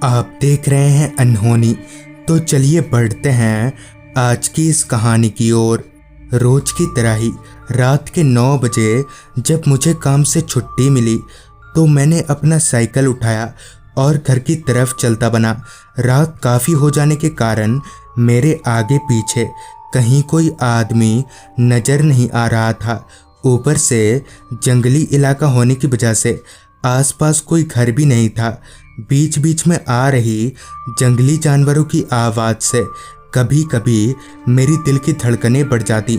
आप देख रहे हैं अनहोनी। तो चलिए बढ़ते हैं आज की इस कहानी की ओर। रोज की तरह ही रात के 9 बजे जब मुझे काम से छुट्टी मिली तो मैंने अपना साइकिल उठाया और घर की तरफ चलता बना। रात काफ़ी हो जाने के कारण मेरे आगे पीछे कहीं कोई आदमी नज़र नहीं आ रहा था। ऊपर से जंगली इलाका होने की वजह से आसपास कोई घर भी नहीं था। बीच बीच में आ रही जंगली जानवरों की आवाज़ से कभी कभी मेरी दिल की धड़कनें बढ़ जाती।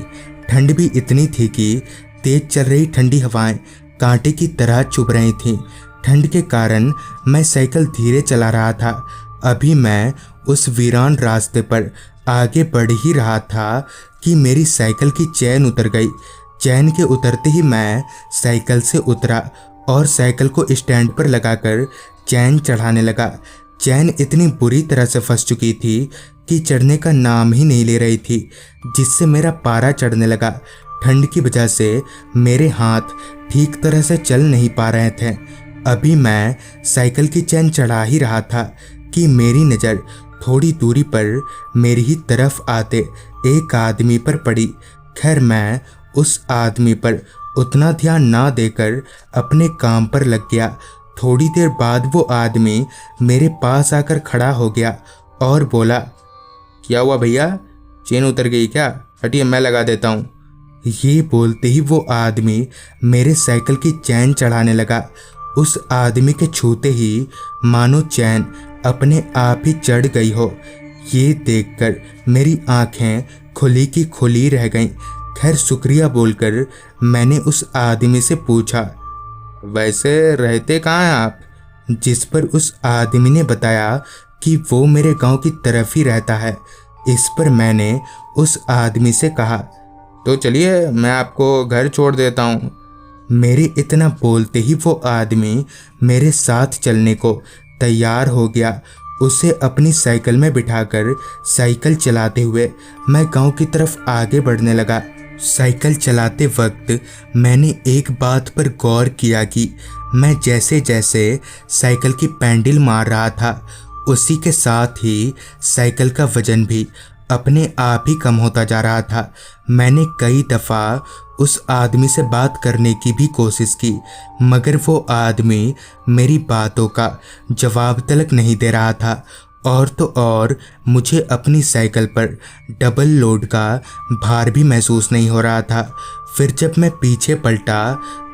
ठंड भी इतनी थी कि तेज चल रही ठंडी हवाएं कांटे की तरह चुभ रही थीं। ठंड के कारण मैं साइकिल धीरे चला रहा था। अभी मैं उस वीरान रास्ते पर आगे बढ़ ही रहा था कि मेरी साइकिल की चैन उतर गई। चैन के उतरते ही मैं साइकिल से उतरा और साइकिल को स्टैंड पर लगाकर चैन चढ़ाने लगा। चैन इतनी बुरी तरह से फंस चुकी थी कि चढ़ने का नाम ही नहीं ले रही थी, जिससे मेरा पारा चढ़ने लगा। ठंड की वजह से मेरे हाथ ठीक तरह से चल नहीं पा रहे थे। अभी मैं साइकिल की चैन चढ़ा ही रहा था कि मेरी नज़र थोड़ी दूरी पर मेरी ही तरफ आते एक आदमी पर पड़ी। खैर मैं उस आदमी पर उतना ध्यान ना देकर अपने काम पर लग गया। थोड़ी देर बाद वो आदमी मेरे पास आकर खड़ा हो गया और बोला, क्या हुआ भैया, चेन उतर गई क्या? हटिए मैं लगा देता हूँ। ये बोलते ही वो आदमी मेरे साइकिल की चैन चढ़ाने लगा। उस आदमी के छूते ही मानो चैन अपने आप ही चढ़ गई हो। ये देखकर मेरी आंखें खुली की खुली रह गईं। खैर शुक्रिया बोलकर मैंने उस आदमी से पूछा, वैसे रहते कहाँ हैं आप? जिस पर उस आदमी ने बताया कि वो मेरे गांव की तरफ ही रहता है। इस पर मैंने उस आदमी से कहा, तो चलिए मैं आपको घर छोड़ देता हूँ। मेरे इतना बोलते ही वो आदमी मेरे साथ चलने को तैयार हो गया। उसे अपनी साइकिल में बिठाकर साइकिल चलाते हुए मैं गांव की तरफ आगे बढ़ने लगा। साइकिल चलाते वक्त मैंने एक बात पर गौर किया कि मैं जैसे जैसे साइकिल की पैडल मार रहा था, उसी के साथ ही साइकिल का वजन भी अपने आप ही कम होता जा रहा था। मैंने कई दफ़ा उस आदमी से बात करने की भी कोशिश की, मगर वो आदमी मेरी बातों का जवाब तलक नहीं दे रहा था। और तो और मुझे अपनी साइकिल पर डबल लोड का भार भी महसूस नहीं हो रहा था। फिर जब मैं पीछे पलटा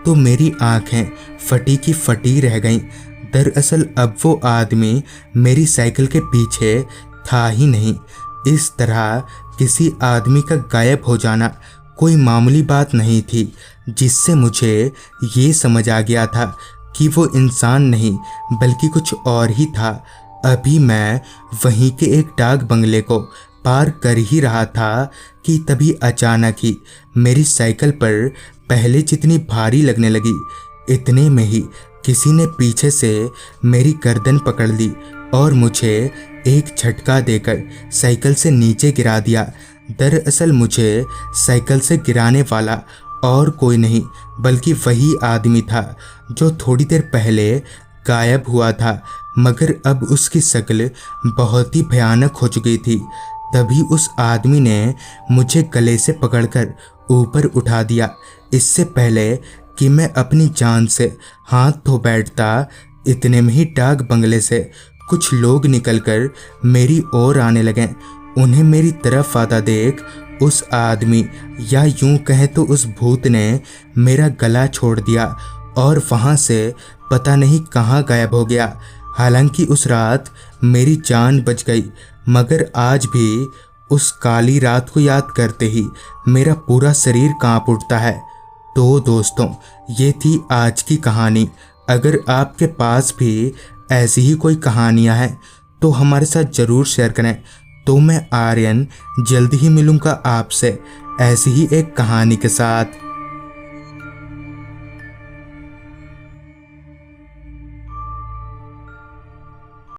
तो मेरी आंखें फटी की फटी रह गईं। दरअसल अब वो आदमी मेरी साइकिल के पीछे था ही नहीं। इस तरह किसी आदमी का गायब हो जाना कोई मामूली बात नहीं थी, जिससे मुझे ये समझ आ गया था कि वो इंसान नहीं बल्कि कुछ और ही था। अभी मैं वहीं के एक डाक बंगले को पार कर ही रहा था कि तभी अचानक ही मेरी साइकिल पर पहले जितनी भारी लगने लगी। इतने में ही किसी ने पीछे से मेरी गर्दन पकड़ ली और मुझे एक झटका देकर साइकिल से नीचे गिरा दिया। दरअसल मुझे साइकिल से गिराने वाला और कोई नहीं बल्कि वही आदमी था जो थोड़ी देर पहले गायब हुआ था, मगर अब उसकी शक्ल बहुत ही भयानक हो चुकी थी। तभी उस आदमी ने मुझे गले से पकड़कर ऊपर उठा दिया। इससे पहले कि मैं अपनी जान से हाथ धो बैठता, इतने में ही डाक बंगले से कुछ लोग निकलकर मेरी ओर आने लगे। उन्हें मेरी तरफ आता देख उस आदमी या यूं कहें तो उस भूत ने मेरा गला छोड़ दिया और वहाँ से पता नहीं कहाँ गायब हो गया। हालांकि उस रात मेरी जान बच गई, मगर आज भी उस काली रात को याद करते ही मेरा पूरा शरीर कांप उठता है। तो दोस्तों, ये थी आज की कहानी। अगर आपके पास भी ऐसी ही कोई कहानियाँ हैं तो हमारे साथ ज़रूर शेयर करें। तो मैं आर्यन जल्दी ही मिलूँगा आपसे ऐसी ही एक कहानी के साथ।